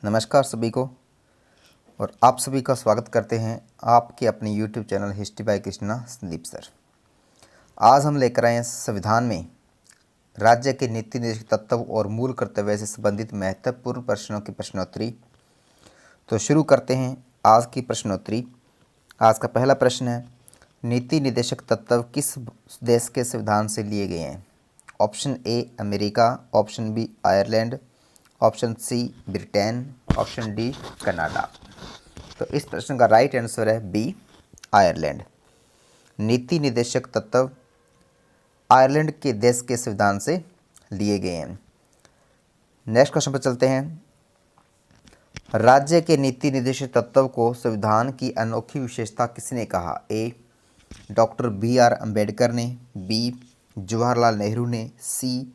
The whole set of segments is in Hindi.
नमस्कार सभी को और आप सभी का स्वागत करते हैं आपके अपने YouTube channel history by Krishna Sandeep sir. आज हम लेकर आए हैं संविधान में राज्य के नीति निर्देशक तत्व और मूल कर्तव्य से संबंधित महत्वपूर्ण प्रश्नों की प्रश्नोत्तरी। तो शुरू करते हैं आज की प्रश्नोत्तरी। आज का पहला प्रश्न है, नीति निर्देशक तत्व किस देश के संविधान से लिए गए हैं? Option A America, option B Ireland, option C Britain, option D Canada. तो इस प्रश्न का राइट आंसर है बी आयरलैंड। नीति निर्देशक तत्व आयरलैंड के देश के संविधान से लिए गए हैं। नेक्स्ट क्वेश्चन पर चलते हैं। राज्य के नीति निर्देशक तत्व को संविधान की अनोखी विशेषता किसने कहा? ए डॉक्टर बी.आर. अम्बेडकर ने, बी जवाहरलाल नेहरू ने, सी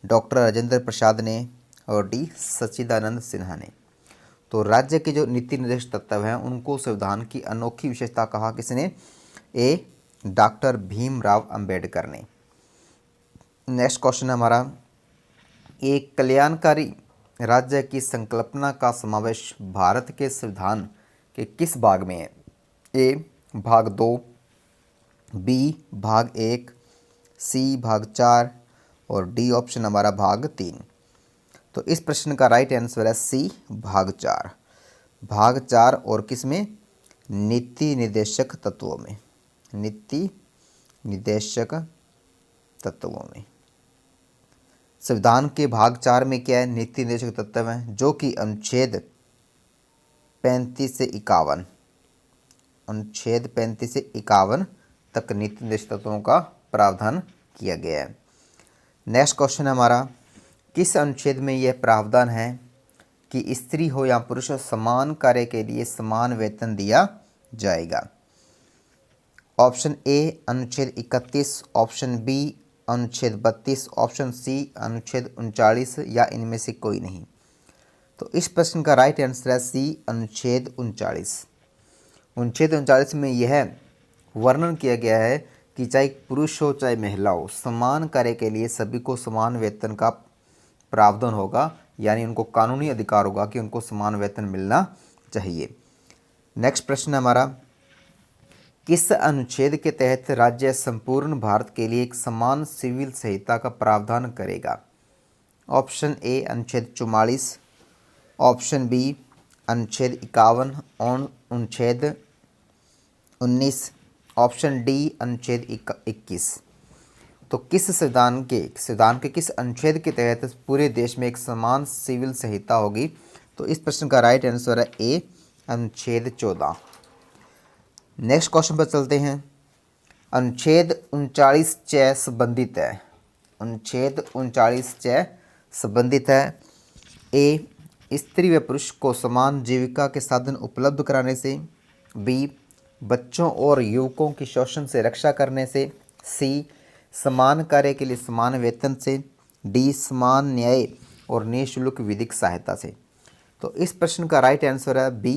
डॉक्टर राजेंद्र प्रसाद ने और डी सच्चिदानंद सिन्हा ने। तो राज्य के जो नीति निर्देशक तत्व हैं उनको संविधान की अनोखी विशेषता कहा किसने? ए डॉक्टर भीमराव अंबेडकर ने। नेक्स्ट क्वेश्चन है हमारा, एक कल्याणकारी राज्य की संकल्पना का समावेश भारत के संविधान के किस भाग में है? ए भाग 2, बी भाग 1, सी भाग 4 और डी ऑप्शन हमारा भाग 3। तो इस प्रश्न का राइट आंसर है सी भाग 4। भाग 4 और किस में? नीति निर्देशक तत्वों में। नीति निर्देशक तत्वों में संविधान के भाग 4 में क्या है? नीति निर्देशक तत्व हैं जो कि अनुच्छेद 35 से 51, अनुच्छेद 35 से 51 तक नीति निर्देशक तत्वों का प्रावधान किया गया है। नेक्स्ट क्वेश्चन है हमारा, किस अनुच्छेद में यह प्रावधान है कि स्त्री हो या पुरुष हो समान कार्य के लिए समान वेतन दिया जाएगा? ऑप्शन ए अनुच्छेद 31, ऑप्शन बी अनुच्छेद 32, ऑप्शन सी अनुच्छेद 39 या इनमें से कोई नहीं। तो इस प्रश्न का राइट आंसर है सी अनुच्छेद 39। अनुच्छेद 39 में यह वर्णन किया गया है कि चाहे पुरुष हो चाहे महिला हो, समान कार्य के लिए सभी को समान वेतन का प्रावधान होगा, यानी उनको कानूनी अधिकार होगा कि उनको समान वेतन मिलना चाहिए। नेक्स्ट प्रश्न है हमारा, किस अनुच्छेद के तहत राज्य संपूर्ण भारत के लिए एक समान सिविल संहिता का प्रावधान करेगा? ऑप्शन ए अनुच्छेद 44, ऑप्शन बी अनुच्छेद 51 और अनुच्छेद 19, ऑप्शन डी अनुच्छेद 21। तो किस संविधान के किस अनुच्छेद के तहत पूरे देश में एक समान सिविल संहिता होगी? तो इस प्रश्न का राइट आंसर है ए अनुच्छेद 14। नेक्स्ट क्वेश्चन पर चलते हैं। अनुच्छेद 39 च संबंधित है। अनुच्छेद 39 च संबंधित है ए स्त्री व पुरुष को समान जीविका के साधन उपलब्ध कराने से, बी बच्चों और युवकों की शोषण से रक्षा करने से, सी समान कार्य के लिए समान वेतन से, डी समान न्याय और निःशुल्क विधिक सहायता से। तो इस प्रश्न का राइट आंसर है बी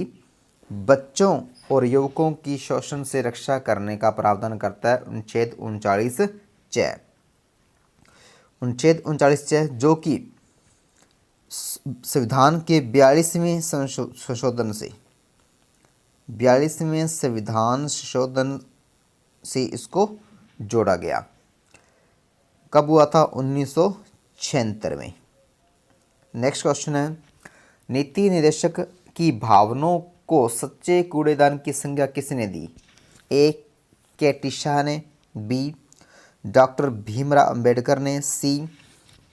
बच्चों और युवकों की शोषण से रक्षा करने का प्रावधान करता है अनुच्छेद 39 च। अनुच्छेद 39 च जो कि संविधान के 42वें संशोधन से 42वें संविधान संशोधन से इसको जोड़ा गया। कब हुआ था? 1976 में। नेक्स्ट क्वेश्चन है, नीति निर्देशक की भावनाओं को सच्चे कूड़ेदान की संज्ञा किसने दी? ए के.टी. शाह ने, बी डॉक्टर भीमराव अंबेडकर ने, सी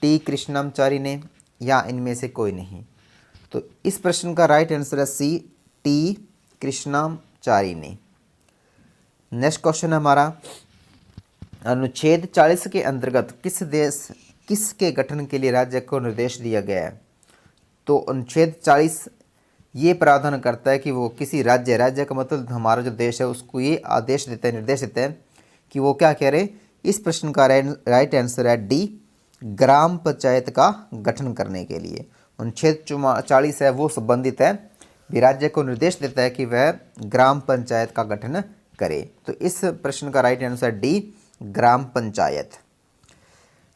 टी कृष्णाचारी ने या इनमें से कोई नहीं। तो इस प्रश्न का राइट आंसर है सी टी कृष्णाचारी ने। नेक्स्ट क्वेश्चन है हमारा, अनुच्छेद 40 के अंतर्गत किसके गठन के लिए राज्य को निर्देश दिया गया है? तो अनुच्छेद 40 ये प्रावधान करता है कि वो किसी राज्य का मतलब हमारा जो देश है उसको ये आदेश देता है, निर्देश देता है कि वो क्या कह रहे। इस प्रश्न का राइट आंसर है डी ग्राम पंचायत का गठन करने के लिए। अनुच्छेद 40 है वो संबंधित है, भी राज्य को निर्देश देता है कि वह ग्राम पंचायत का गठन करे। तो इस प्रश्न का राइट आंसर डी ग्राम पंचायत।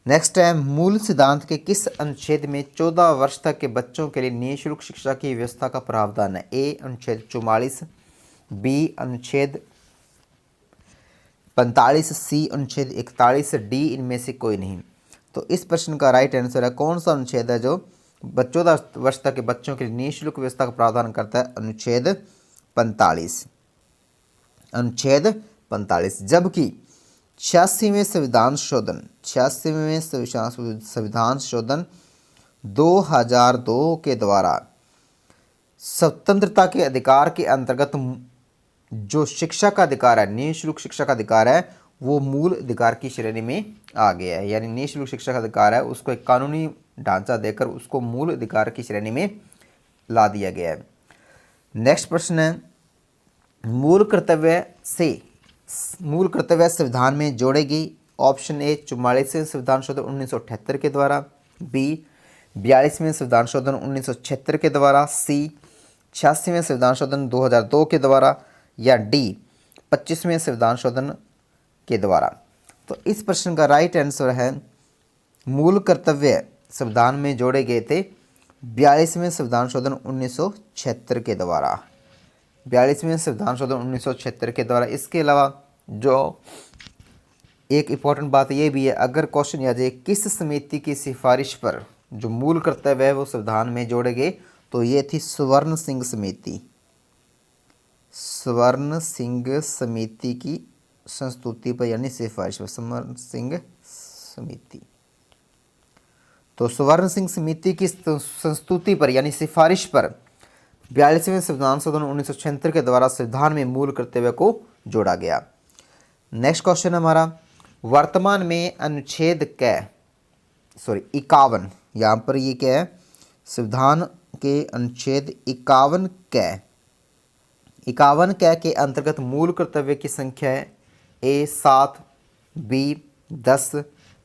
नेक्स्ट है, मूल सिद्धांत के किस अनुच्छेद में 14 वर्ष तक के बच्चों के लिए निःशुल्क शिक्षा की व्यवस्था का प्रावधान है? ए अनुच्छेद 44, बी अनुच्छेद 45, सी अनुच्छेद 41, डी इनमें से कोई नहीं। तो इस प्रश्न का राइट आंसर है, कौन सा अनुच्छेद है जो 14 वर्ष तक के बच्चों के लिए निःशुल्क व्यवस्था का प्रावधान करता है? अनुच्छेद 45, अनुच्छेद 45। जबकि 86वें संविधान शोधन 2002 के द्वारा स्वतंत्रता के अधिकार के अंतर्गत जो शिक्षा का अधिकार है, निःशुल्क शिक्षा का अधिकार है, वो मूल अधिकार की श्रेणी में आ गया है। यानी निःशुल्क शिक्षा का अधिकार है, उसको एक कानूनी ढांचा देकर उसको मूल अधिकार की श्रेणी में ला दिया गया है। नेक्स्ट प्रश्न है, मूल कर्तव्य संविधान में जोड़े गई। ऑप्शन ए 44वें संविधान शोधन 1978 के द्वारा, बी 42वें संविधान शोधन 1976 के द्वारा, सी 86वें संविधान शोधन 2002 के द्वारा, या डी 25वें संविधान शोधन के द्वारा। तो इस प्रश्न का राइट आंसर है, मूल कर्तव्य संविधान में जोड़े गए थे 42वें संविधान शोधन 1976 के द्वारा, 42वें संविधान शोधन 1976 के द्वारा। इसके अलावा जो एक इम्पॉर्टेंट बात यह भी है, अगर क्वेश्चन आ जाए किस समिति की सिफारिश पर जो मूल कर्तव्य है वो संविधान में जोड़े गए, तो ये थी स्वर्ण सिंह समिति, स्वर्ण सिंह समिति की संस्तुति पर यानी सिफारिश पर, स्वर्ण सिंह समिति। तो स्वर्ण सिंह समिति की संस्तुति पर यानी सिफारिश पर 42वें संविधान शोधन 1976 के द्वारा संविधान में मूल कर्तव्य को जोड़ा गया। नेक्स्ट क्वेश्चन हमारा, वर्तमान में अनुच्छेद 51, यहाँ पर ये क्या है, संविधान के अनुच्छेद 51 के अंतर्गत मूल कर्तव्य की संख्या है ए 7, बी 10,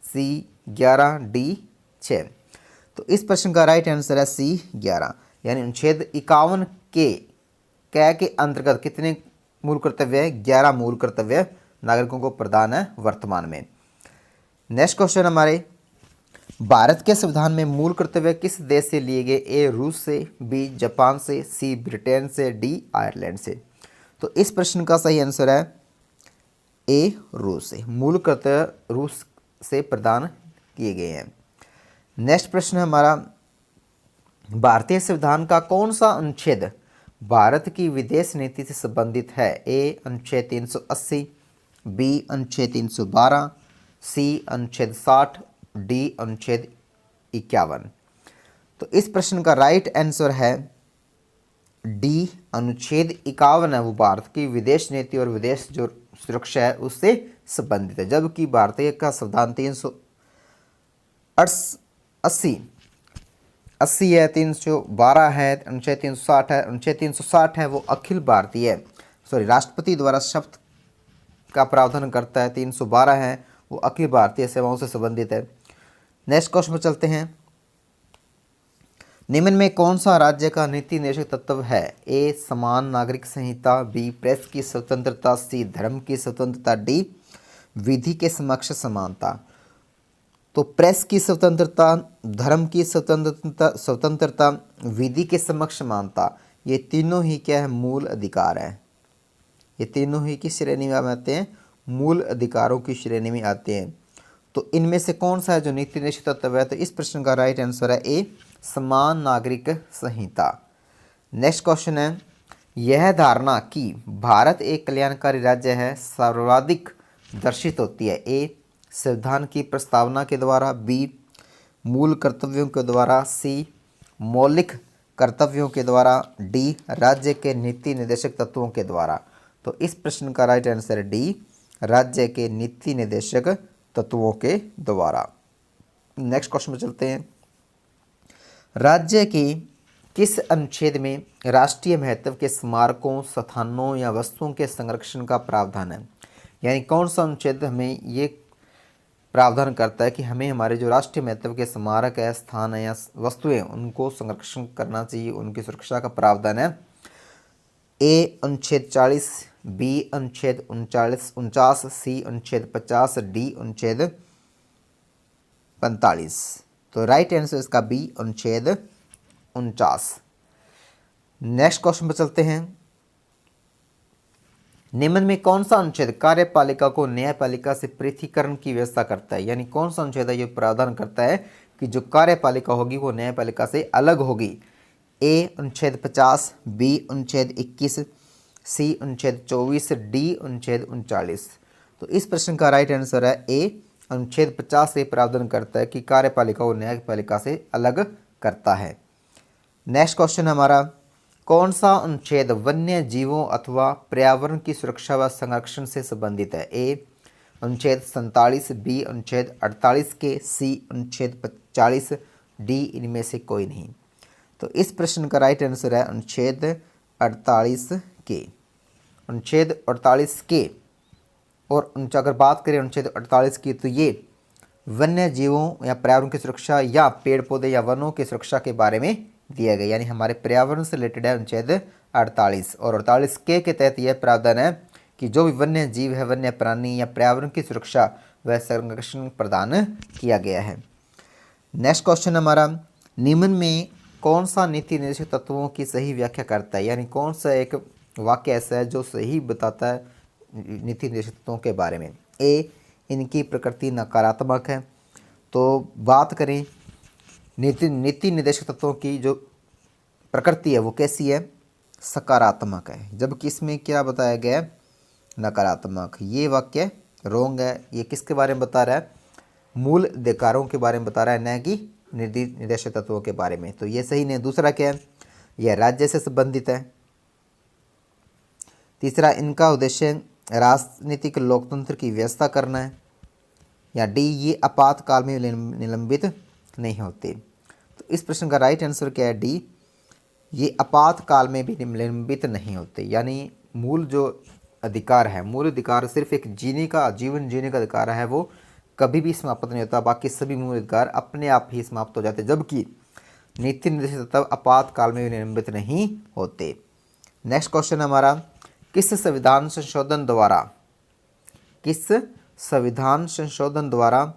सी 11, डी 6। तो इस प्रश्न का राइट आंसर है सी 11। यानी अनुच्छेद 51 के अंतर्गत कितने मूल कर्तव्य है? 11 मूल कर्तव्य नागरिकों को प्रदान है वर्तमान में। नेक्स्ट क्वेश्चन हमारे, भारत के संविधान में मूल कर्तव्य किस देश से लिए गए? ए रूस से, बी जापान से, सी ब्रिटेन से, डी आयरलैंड से। तो इस प्रश्न का सही आंसर है ए रूस से। मूल कर्तव्य रूस से प्रदान किए गए हैं। नेक्स्ट प्रश्न हमारा, भारतीय संविधान का कौन सा अनुच्छेद भारत की विदेश नीति से संबंधित है? ए अनुच्छेद 380, बी अनुच्छेद 312, सी अनुच्छेद 60, डी अनुच्छेद 51। तो इस प्रश्न का राइट आंसर है डी अनुच्छेद 51 है, वो भारत की विदेश नीति और विदेश जो सुरक्षा है उससे संबंधित है। जबकि भारतीय का संविधान 380 है, 312 है, अनुच्छेद 360 है। अनुच्छेद 360 है वो अखिल भारतीय राष्ट्रपति द्वारा शपथ का प्रावधान करता है। 312 है वो अखिल भारतीय सेवाओं से संबंधित है। नेक्स्ट क्वेश्चन पर चलते हैं, निम्न में कौन सा राज्य का नीति निर्देशक तत्व है? ए समान नागरिक संहिता, बी प्रेस की स्वतंत्रता, सी धर्म की स्वतंत्रता, डी विधि के समक्ष समानता। तो प्रेस की स्वतंत्रता, धर्म की स्वतंत्रता, विधि के समक्ष समानता, ये तीनों ही क्या है? मूल अधिकार है। ये तीनों ही किस श्रेणी में आते हैं? मूल अधिकारों की श्रेणी में आते हैं। तो इनमें से कौन सा है जो नीति निर्देशक तत्व है? तो इस प्रश्न का राइट आंसर है ए समान नागरिक संहिता। नेक्स्ट क्वेश्चन है, यह धारणा कि भारत एक कल्याणकारी राज्य है सर्वाधिक दर्शित होती है? ए संविधान की प्रस्तावना के द्वारा, बी मूल कर्तव्यों के द्वारा, सी मौलिक कर्तव्यों के द्वारा, डी राज्य के नीति निर्देशक तत्वों के द्वारा। तो इस प्रश्न का राइट आंसर है डी राज्य के नीति निर्देशक तत्वों के द्वारा। नेक्स्ट क्वेश्चन में चलते हैं, राज्य के किस अनुच्छेद में राष्ट्रीय महत्व के स्मारकों, स्थानों या वस्तुओं के संरक्षण का प्रावधान है? यानी कौन सा अनुच्छेद हमें ये प्रावधान करता है कि हमें हमारे जो राष्ट्रीय महत्व के स्मारक है, स्थान है या वस्तुएं, उनको संरक्षण करना चाहिए, उनकी सुरक्षा का प्रावधान है? ए अनुच्छेद 40, बी अनुच्छेद 49, सी अनुच्छेद 50, डी अनुच्छेद 45। तो राइट आंसर इसका बी, अनुच्छेद 49। नेक्स्ट क्वेश्चन पर चलते हैं। निम्न में कौन सा अनुच्छेद कार्यपालिका को न्यायपालिका से पृथकीकरण की व्यवस्था करता है? यानी कौन सा अनुच्छेद है ये प्रावधान करता है कि जो कार्यपालिका होगी वो न्यायपालिका से अलग होगी? ए अनुच्छेद 50, बी अनुच्छेद 21, सी अनुच्छेद 24, डी अनुच्छेद 39। तो इस प्रश्न का राइट आंसर है ए, अनुच्छेद 50 से प्रावधान करता है कि कार्यपालिका को न्यायपालिका से अलग करता है। नेक्स्ट क्वेश्चन हमारा, कौन सा अनुच्छेद वन्य जीवों अथवा पर्यावरण की सुरक्षा व संरक्षण से संबंधित है? ए अनुच्छेद 47, बी अनुच्छेद 48 के, सी अनुच्छेद 40, डी इनमें से कोई नहीं। तो इस प्रश्न का राइट आंसर है अनुच्छेद 48 के। अनुच्छेद 48 के और अगर बात करें अनुच्छेद 48 की तो ये वन्य जीवों या पर्यावरण की सुरक्षा या पेड़ पौधे या वनों की सुरक्षा के बारे में दिया गया, यानी हमारे पर्यावरण से रिलेटेड है अनुच्छेद 48। और 48 के तहत यह प्रावधान है कि जो भी वन्य जीव है, वन्य प्राणी या पर्यावरण की सुरक्षा व संरक्षण प्रदान किया गया है। नेक्स्ट क्वेश्चन हमारा, निम्न में कौन सा नीति निर्देशक तत्वों की सही व्याख्या करता है? यानी कौन सा एक वाक्य ऐसा है जो सही बताता है नीति निर्देशक तत्वों के बारे में? ए इनकी प्रकृति नकारात्मक है। तो बात करें नीति निर्देशक तत्वों की जो प्रकृति है वो कैसी है? सकारात्मक है, जबकि इसमें क्या बताया गया है? नकारात्मक। ये वाक्य रोंग है। ये किसके बारे में बता रहा है? मूल अधिकारों के बारे में बता रहा है, न कि नीति निर्देशक तत्वों के बारे में। तो ये सही नहीं। दूसरा क्या है? यह राज्य से संबंधित है। तीसरा, इनका उद्देश्य राजनीतिक लोकतंत्र की व्यवस्था करना है। या डी, ये आपातकाल में निलंबित नहीं होते। तो इस प्रश्न का राइट आंसर क्या है? डी, ये आपातकाल में भी निलंबित नहीं होते। यानी मूल जो अधिकार है, मूल अधिकार सिर्फ एक जीवन जीने का अधिकार है, वो कभी भी समाप्त नहीं होता। बाकी सभी मूल अधिकार अपने आप ही समाप्त हो जाते, जबकि नीति निर्देशक तत्व आपातकाल में भी निलंबित नहीं होते। नेक्स्ट क्वेश्चन हमारा, किस संविधान संशोधन द्वारा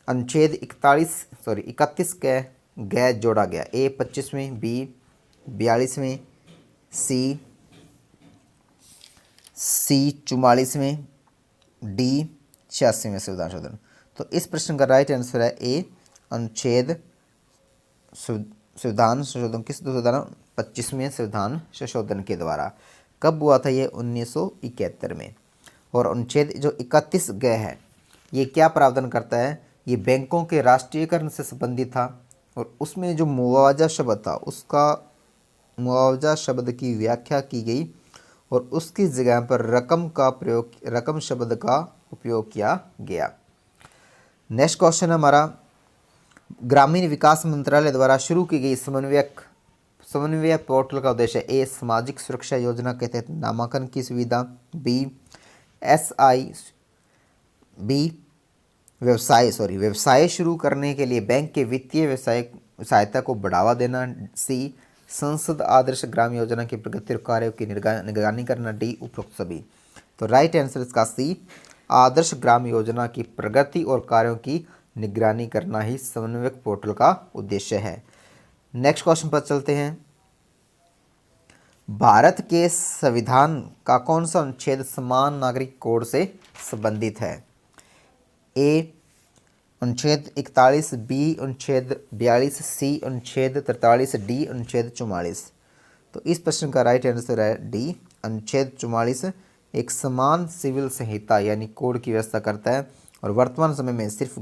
अनुच्छेद 31 के गै जोड़ा गया? ए 25वें, बी 42वें, सी 44वें, डी 86वें संविधान संशोधन। तो इस प्रश्न का राइट आंसर है ए, अनुच्छेद संविधान संशोधन। किस संविधान? 25वें संविधान संशोधन के द्वारा। कब हुआ था? ये 1971 में। और अनुच्छेद जो 31 ग है ये क्या प्रावधान करता है? ये बैंकों के राष्ट्रीयकरण से संबंधित था और उसमें जो मुआवजा शब्द था उसका मुआवजा शब्द की व्याख्या की गई और उसकी जगह पर रकम शब्द का उपयोग किया गया। नेक्स्ट क्वेश्चन हमारा, ग्रामीण विकास मंत्रालय द्वारा शुरू की गई समन्वय पोर्टल का उद्देश्य? ए सामाजिक सुरक्षा योजना के तहत नामांकन की सुविधा, बी व्यवसाय शुरू करने के लिए बैंक के वित्तीय व्यवसाय सहायता को बढ़ावा देना, सी संसद आदर्श ग्राम योजना की प्रगति और कार्यों की निगरानी करना, डी उपरोक्त सभी। तो राइट आंसर इसका सी, आदर्श ग्राम योजना की प्रगति और कार्यों की निगरानी करना ही समन्वयक पोर्टल का उद्देश्य है। नेक्स्ट क्वेश्चन पर चलते हैं। भारत के संविधान का कौन सा अनुच्छेद समान नागरिक कोड से संबंधित है? ए अनुच्छेद 41, बी अनुच्छेद 42, सी अनुच्छेद 43, डी अनुच्छेद 44। तो इस प्रश्न का राइट आंसर है डी, अनुच्छेद 44 एक समान सिविल संहिता यानी कोड की व्यवस्था करता है और वर्तमान समय में सिर्फ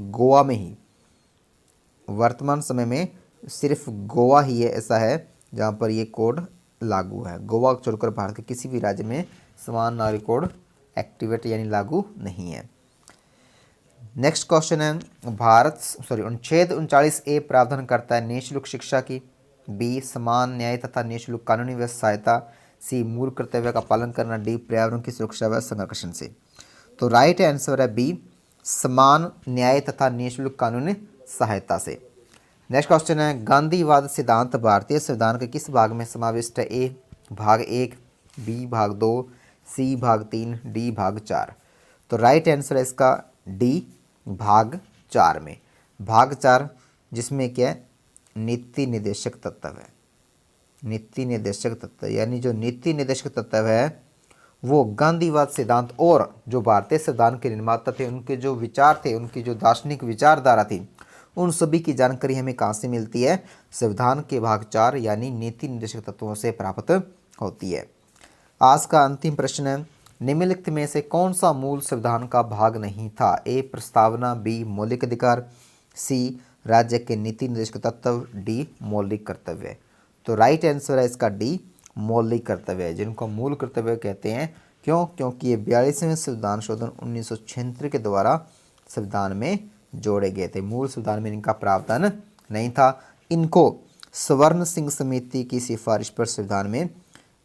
गोवा ही है ऐसा है जहाँ पर ये कोड लागू है। गोवा छोड़कर भारत के किसी भी राज्य में समान नागरिक कोड एक्टिवेट यानी लागू नहीं है। नेक्स्ट क्वेश्चन है, अनुच्छेद 39A प्रावधान करता है निःशुल्क शिक्षा की, बी समान न्याय तथा निःशुल्क कानूनी व सहायता, सी मूल कर्तव्य का पालन करना, डी पर्यावरण की सुरक्षा व संरक्षण से। तो राइट आंसर है बी समान न्याय तथा निःशुल्क कानूनी सहायता से। नेक्स्ट क्वेश्चन है, गांधीवाद सिद्धांत भारतीय संविधान के किस भाग में समाविष्ट है? ए भाग 1, बी भाग 2, सी भाग 3, डी भाग 4। तो राइट आंसर है इसका डी भाग 4 में। भाग 4 जिसमें क्या है, नीति निर्देशक तत्व है। नीति निर्देशक तत्व यानी जो नीति निर्देशक तत्व है वो गांधीवाद सिद्धांत और जो भारतीय संविधान के निर्माता थे उनके जो विचार थे, उनकी जो दार्शनिक विचारधारा थी, उन सभी की जानकारी हमें कहाँ से मिलती है, संविधान के भाग 4 यानी नीति निर्देशक तत्वों से प्राप्त होती है। आज का अंतिम प्रश्न है, निम्नलिखित में से कौन सा मूल संविधान का भाग नहीं था? ए प्रस्तावना, बी मौलिक अधिकार, सी राज्य के नीति निर्देशक तत्व, डी मौलिक कर्तव्य। तो राइट आंसर है इसका डी मौलिक कर्तव्य है, जिनको मूल कर्तव्य कहते हैं। क्यों? क्योंकि ये 42वें संविधान शोधन 1976 के द्वारा संविधान में जोड़े गए थे। मूल संविधान में इनका प्रावधान नहीं था। इनको स्वर्ण सिंह समिति की सिफारिश पर संविधान में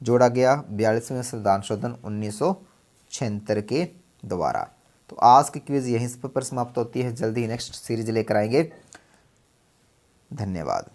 जोड़ा गया 42वें संविधान शोधन 1976 के द्वारा। तो आज की क्विज यहीं पर समाप्त होती है। जल्दी नेक्स्ट सीरीज लेकर आएंगे। धन्यवाद।